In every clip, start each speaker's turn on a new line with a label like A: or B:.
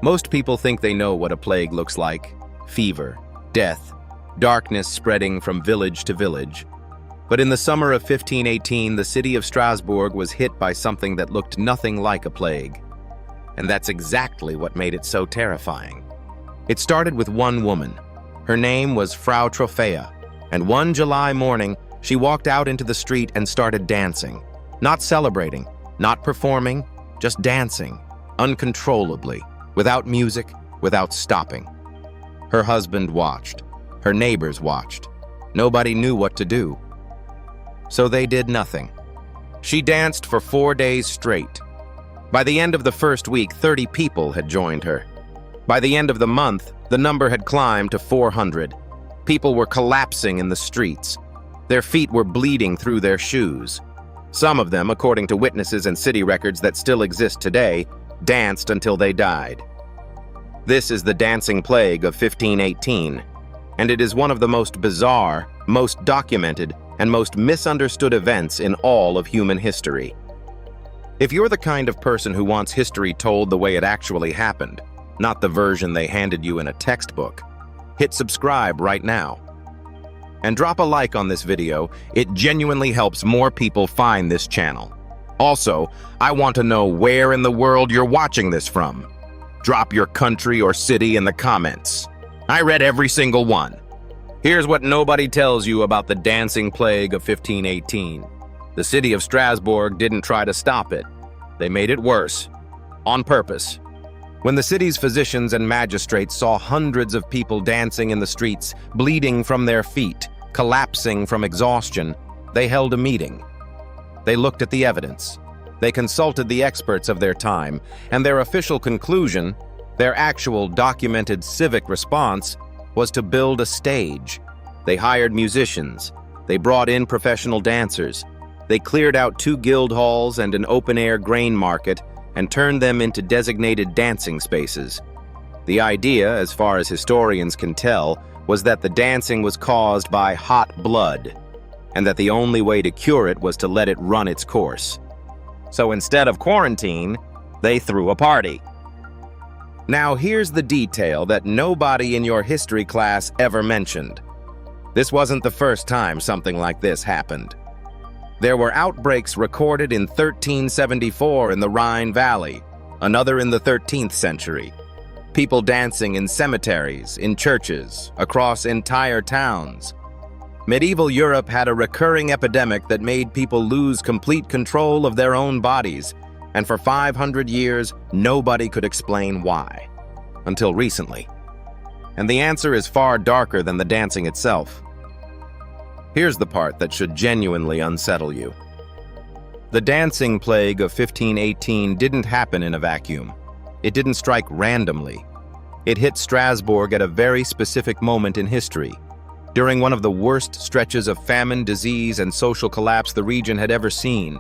A: Most people think they know what a plague looks like: fever, death, darkness spreading from village to village. But in the summer of 1518, the city of Strasbourg was hit by something that looked nothing like a plague. And that's exactly what made it so terrifying. It started with one woman. Her name was Frau Trophea, and one July morning, she walked out into the street and started dancing. Not celebrating, not performing, just dancing, uncontrollably, without music, without stopping. Her husband watched. Her neighbors watched. Nobody knew what to do. So they did nothing. She danced for 4 days straight. By the end of the first week, 30 people had joined her. By the end of the month, the number had climbed to 400. People were collapsing in the streets. Their feet were bleeding through their shoes. Some of them, according to witnesses and city records that still exist today, danced until they died. This is the dancing plague of 1518, and it is one of the most bizarre, most documented, and most misunderstood events in all of human history. If you're the kind of person who wants history told the way it actually happened, not the version they handed you in a textbook, hit subscribe right now. And drop a like on this video. It genuinely helps more people find this channel. Also, I want to know where in the world you're watching this from. Drop your country or city in the comments. I read every single one. Here's what nobody tells you about the dancing plague of 1518. The city of Strasbourg didn't try to stop it. They made it worse, on purpose. When the city's physicians and magistrates saw hundreds of people dancing in the streets, bleeding from their feet, collapsing from exhaustion, they held a meeting. They looked at the evidence. They consulted the experts of their time, and their official conclusion, their actual documented civic response, was to build a stage. They hired musicians. They brought in professional dancers. They cleared out 2 guild halls and an open-air grain market and turned them into designated dancing spaces. The idea, as far as historians can tell, was that the dancing was caused by hot blood, and that the only way to cure it was to let it run its course. So instead of quarantine, they threw a party. Now here's the detail that nobody in your history class ever mentioned. This wasn't the first time something like this happened. There were outbreaks recorded in 1374 in the Rhine Valley, another in the 13th century. People dancing in cemeteries, in churches, across entire towns. Medieval Europe had a recurring epidemic that made people lose complete control of their own bodies, and for 500 years, nobody could explain why. Until recently. And the answer is far darker than the dancing itself. Here's the part that should genuinely unsettle you. The dancing plague of 1518 didn't happen in a vacuum. It didn't strike randomly. It hit Strasbourg at a very specific moment in history, during one of the worst stretches of famine, disease, and social collapse the region had ever seen.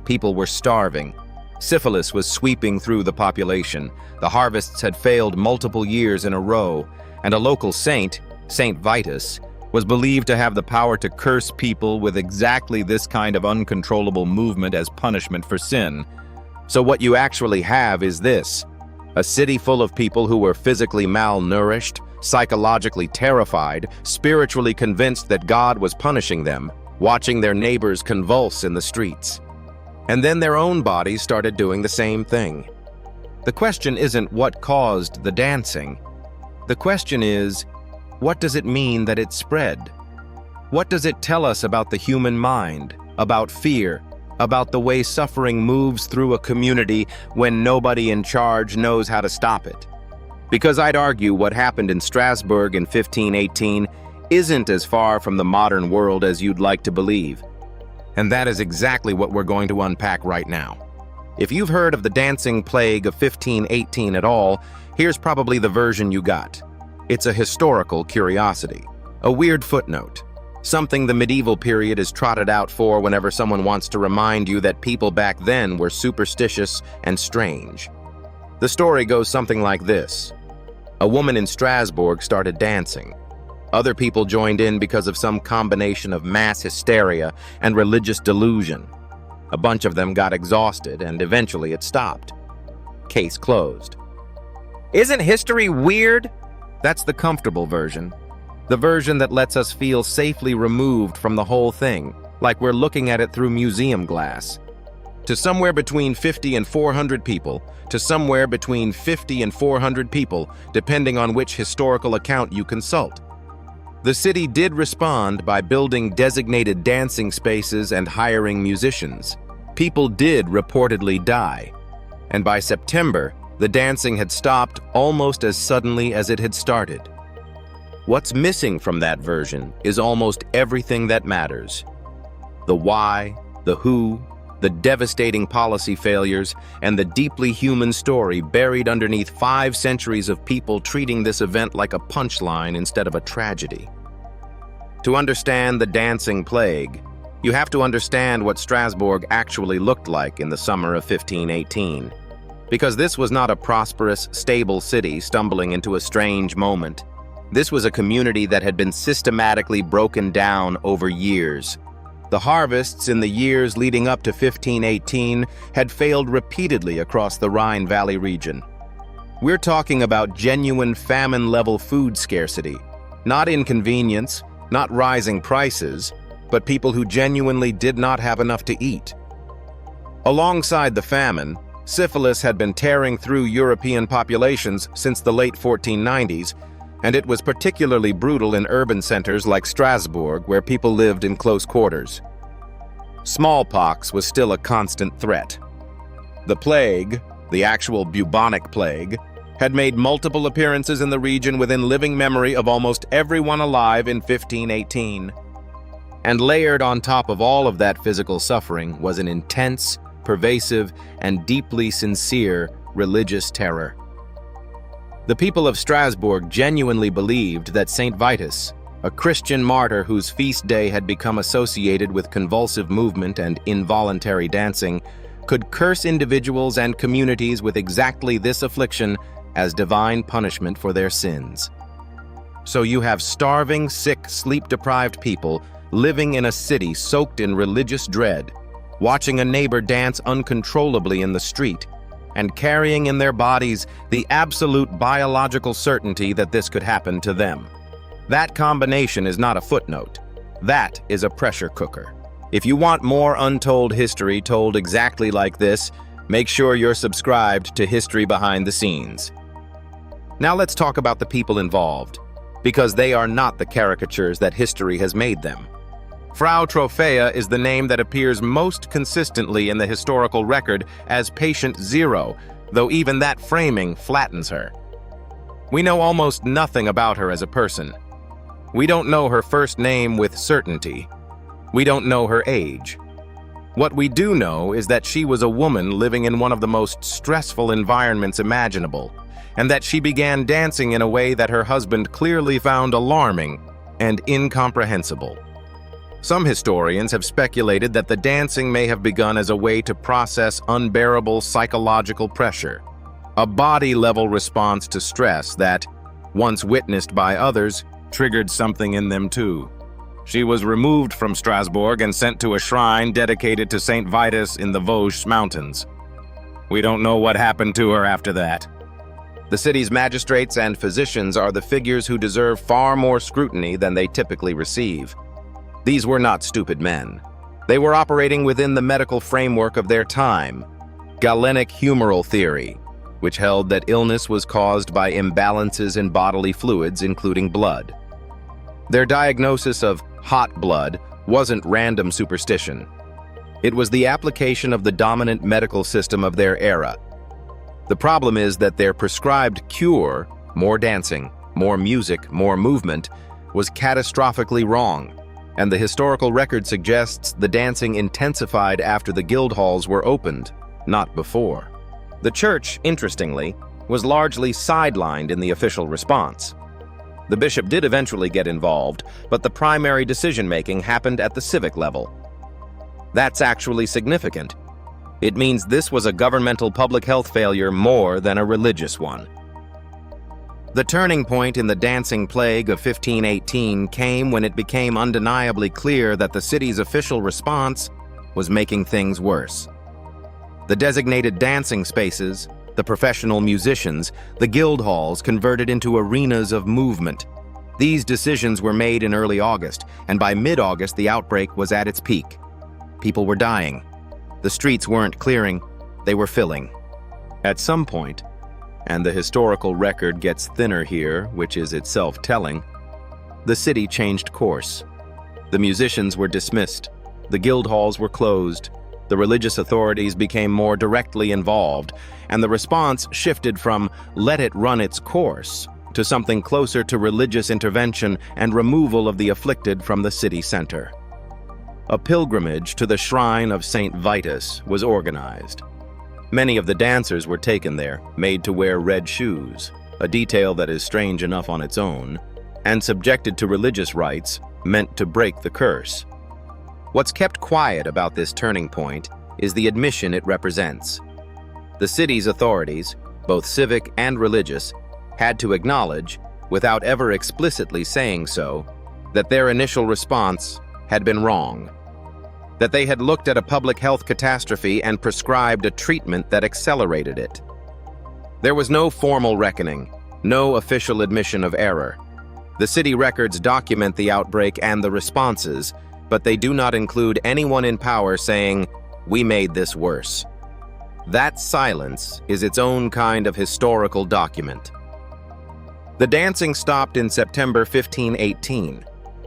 A: People were starving. Syphilis was sweeping through the population. The harvests had failed multiple years in a row, and a local saint, Saint Vitus, was believed to have the power to curse people with exactly this kind of uncontrollable movement as punishment for sin. So what you actually have is this: a city full of people who were physically malnourished, psychologically terrified, spiritually convinced that God was punishing them, watching their neighbors convulse in the streets. And then their own bodies started doing the same thing. The question isn't what caused the dancing. The question is, what does it mean that it spread? What does it tell us about the human mind, about fear, about the way suffering moves through a community when nobody in charge knows how to stop it? Because I'd argue what happened in Strasbourg in 1518 isn't as far from the modern world as you'd like to believe. And that is exactly what we're going to unpack right now. If you've heard of the dancing plague of 1518 at all, here's probably the version you got. It's a historical curiosity, a weird footnote, something the medieval period is trotted out for whenever someone wants to remind you that people back then were superstitious and strange. The story goes something like this. A woman in Strasbourg started dancing. Other people joined in because of some combination of mass hysteria and religious delusion. A bunch of them got exhausted, and eventually it stopped. Case closed. Isn't history weird? That's the comfortable version. The version that lets us feel safely removed from the whole thing, like we're looking at it through museum glass. To somewhere between 50 and 400 people, to somewhere between 50 and 400 people, depending on which historical account you consult. The city did respond by building designated dancing spaces and hiring musicians. People did reportedly die. And by September, the dancing had stopped almost as suddenly as it had started. What's missing from that version is almost everything that matters. The why, the who, the devastating policy failures, and the deeply human story buried underneath 5 centuries of people treating this event like a punchline instead of a tragedy. To understand the dancing plague, you have to understand what Strasbourg actually looked like in the summer of 1518. Because this was not a prosperous, stable city stumbling into a strange moment. This was a community that had been systematically broken down over years. The harvests in the years leading up to 1518 had failed repeatedly across the Rhine Valley region. We're talking about genuine famine-level food scarcity, not inconvenience, not rising prices, but people who genuinely did not have enough to eat. Alongside the famine, syphilis had been tearing through European populations since the late 1490s, and it was particularly brutal in urban centers like Strasbourg, where people lived in close quarters. Smallpox was still a constant threat. The plague, the actual bubonic plague, had made multiple appearances in the region within living memory of almost everyone alive in 1518. And layered on top of all of that physical suffering was an intense, pervasive, and deeply sincere religious terror. The people of Strasbourg genuinely believed that Saint Vitus, a Christian martyr whose feast day had become associated with convulsive movement and involuntary dancing, could curse individuals and communities with exactly this affliction as divine punishment for their sins. So you have starving, sick, sleep-deprived people living in a city soaked in religious dread, watching a neighbor dance uncontrollably in the street, and carrying in their bodies the absolute biological certainty that this could happen to them. That combination is not a footnote. That is a pressure cooker. If you want more untold history told exactly like this, make sure you're subscribed to History Behind the Scenes. Now let's talk about the people involved, because they are not the caricatures that history has made them. Frau Trophea is the name that appears most consistently in the historical record as Patient Zero, though even that framing flattens her. We know almost nothing about her as a person. We don't know her first name with certainty. We don't know her age. What we do know is that she was a woman living in one of the most stressful environments imaginable, and that she began dancing in a way that her husband clearly found alarming and incomprehensible. Some historians have speculated that the dancing may have begun as a way to process unbearable psychological pressure, a body-level response to stress that, once witnessed by others, triggered something in them too. She was removed from Strasbourg and sent to a shrine dedicated to Saint Vitus in the Vosges Mountains. We don't know what happened to her after that. The city's magistrates and physicians are the figures who deserve far more scrutiny than they typically receive. These were not stupid men. They were operating within the medical framework of their time, Galenic humoral theory, which held that illness was caused by imbalances in bodily fluids, including blood. Their diagnosis of hot blood wasn't random superstition. It was the application of the dominant medical system of their era. The problem is that their prescribed cure, more dancing, more music, more movement, was catastrophically wrong. And the historical record suggests the dancing intensified after the guild halls were opened, not before. The church, interestingly, was largely sidelined in the official response. The bishop did eventually get involved, but the primary decision-making happened at the civic level. That's actually significant. It means this was a governmental public health failure more than a religious one. The turning point in the dancing plague of 1518 came when it became undeniably clear that the city's official response was making things worse. The designated dancing spaces, The professional musicians, the guild halls converted into arenas of movement. These decisions were made in early August, and by mid-August the outbreak was at its peak. People were dying. The streets weren't clearing, they were filling. At some point, and the historical record gets thinner here, which is itself telling, the city changed course. The musicians were dismissed, the guild halls were closed, the religious authorities became more directly involved, and the response shifted from "let it run its course" to something closer to religious intervention and removal of the afflicted from the city center. A pilgrimage to the shrine of Saint Vitus was organized. Many of the dancers were taken there, made to wear red shoes, a detail that is strange enough on its own, and subjected to religious rites meant to break the curse. What's kept quiet about this turning point is the admission it represents. The city's authorities, both civic and religious, had to acknowledge, without ever explicitly saying so, that their initial response had been wrong. That they had looked at a public health catastrophe and prescribed a treatment that accelerated it. There was no formal reckoning, no official admission of error. The city records document the outbreak and the responses, but they do not include anyone in power saying, "We made this worse." That silence is its own kind of historical document. The dancing stopped in September 1518.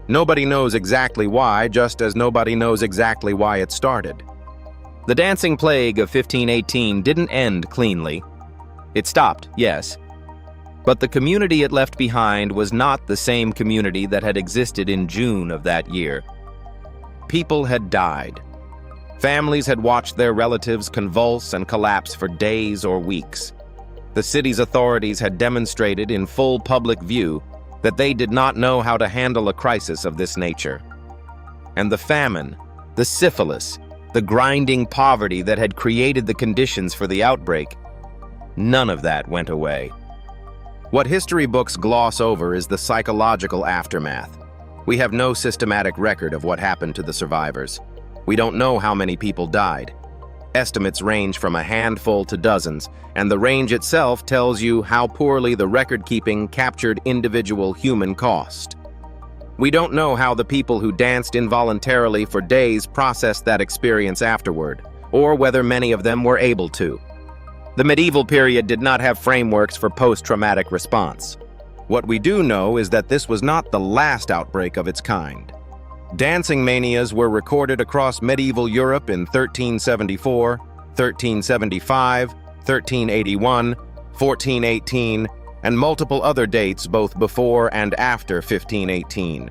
A: Nobody knows exactly why, just as nobody knows exactly why it started. The dancing plague of 1518 didn't end cleanly. It stopped, yes, but the community it left behind was not the same community that had existed in June of that year. People had died. Families had watched their relatives convulse and collapse for days or weeks. The city's authorities had demonstrated in full public view that they did not know how to handle a crisis of this nature. And the famine, the syphilis, the grinding poverty that had created the conditions for the outbreak, none of that went away. What history books gloss over is the psychological aftermath. We have no systematic record of what happened to the survivors. We don't know how many people died. Estimates range from a handful to dozens, and the range itself tells you how poorly the record-keeping captured individual human cost. We don't know how the people who danced involuntarily for days processed that experience afterward, or whether many of them were able to. The medieval period did not have frameworks for post-traumatic response. What we do know is that this was not the last outbreak of its kind. Dancing manias were recorded across medieval Europe in 1374, 1375, 1381, 1418, and multiple other dates both before and after 1518.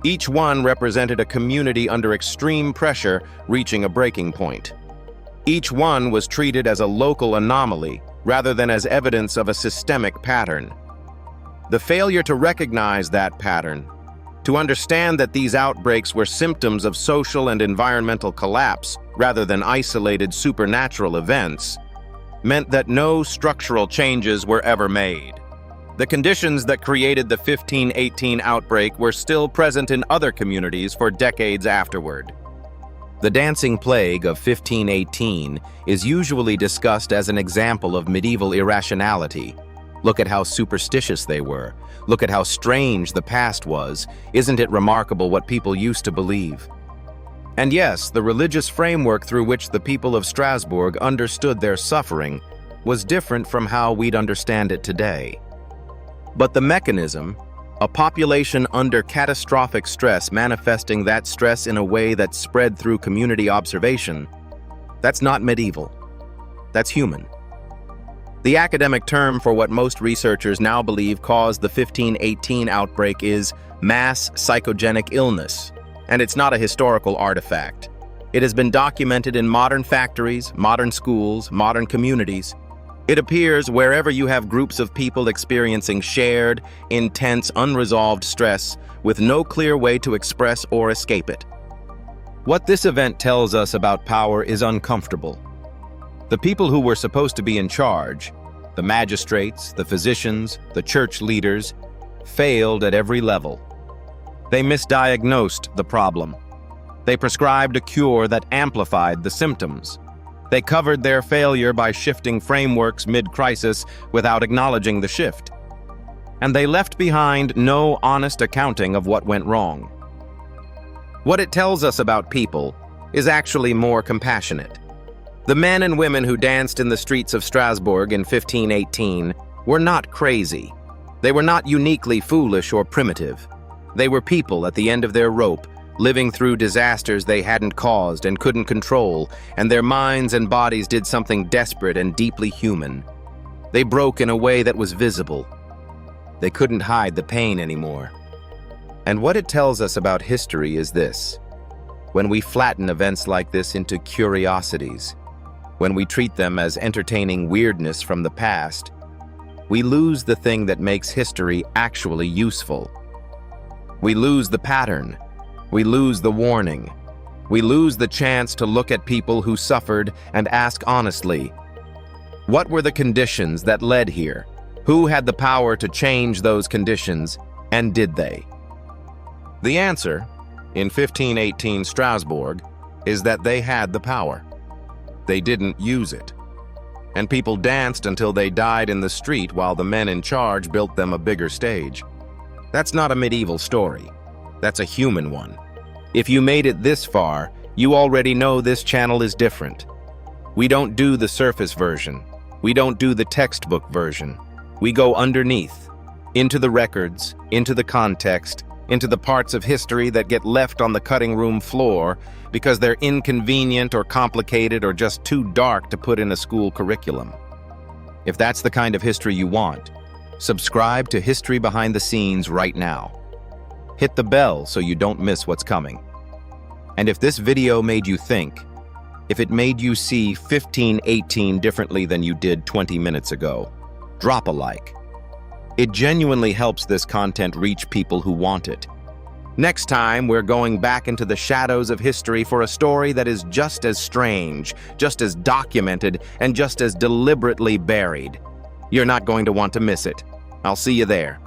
A: Each one represented a community under extreme pressure reaching a breaking point. Each one was treated as a local anomaly rather than as evidence of a systemic pattern. The failure to recognize that pattern, to understand that these outbreaks were symptoms of social and environmental collapse rather than isolated supernatural events, meant that no structural changes were ever made. The conditions that created the 1518 outbreak were still present in other communities for decades afterward. The dancing plague of 1518 is usually discussed as an example of medieval irrationality. Look at how superstitious they were. Look at how strange the past was. Isn't it remarkable what people used to believe? And yes, the religious framework through which the people of Strasbourg understood their suffering was different from how we'd understand it today. But the mechanism, a population under catastrophic stress manifesting that stress in a way that spread through community observation, that's not medieval. That's human. The academic term for what most researchers now believe caused the 1518 outbreak is mass psychogenic illness, and it's not a historical artifact. It has been documented in modern factories, modern schools, modern communities. It appears wherever you have groups of people experiencing shared, intense, unresolved stress with no clear way to express or escape it. What this event tells us about power is uncomfortable. The people who were supposed to be in charge, the magistrates, the physicians, the church leaders, failed at every level. They misdiagnosed the problem. They prescribed a cure that amplified the symptoms. They covered their failure by shifting frameworks mid-crisis without acknowledging the shift. And they left behind no honest accounting of what went wrong. What it tells us about people is actually more compassionate. The men and women who danced in the streets of Strasbourg in 1518 were not crazy. They were not uniquely foolish or primitive. They were people at the end of their rope, living through disasters they hadn't caused and couldn't control, and their minds and bodies did something desperate and deeply human. They broke in a way that was visible. They couldn't hide the pain anymore. And what it tells us about history is this: when we flatten events like this into curiosities, when we treat them as entertaining weirdness from the past, we lose the thing that makes history actually useful. We lose the pattern. We lose the warning. We lose the chance to look at people who suffered and ask honestly, what were the conditions that led here? Who had the power to change those conditions, and did they? The answer, in 1518 Strasbourg, is that they had the power. They didn't use it. And people danced until they died in the street while the men in charge built them a bigger stage. That's not a medieval story. That's a human one. If you made it this far, you already know this channel is different. We don't do the surface version. We don't do the textbook version. We go underneath, into the records, into the context, into the parts of history that get left on the cutting room floor because they're inconvenient or complicated or just too dark to put in a school curriculum. If that's the kind of history you want, subscribe to History Behind the Scenes right now. Hit the bell so you don't miss what's coming. And if this video made you think, if it made you see 1518 differently than you did 20 minutes ago, drop a like. It genuinely helps this content reach people who want it. Next time, we're going back into the shadows of history for a story that is just as strange, just as documented, and just as deliberately buried. You're not going to want to miss it. I'll see you there.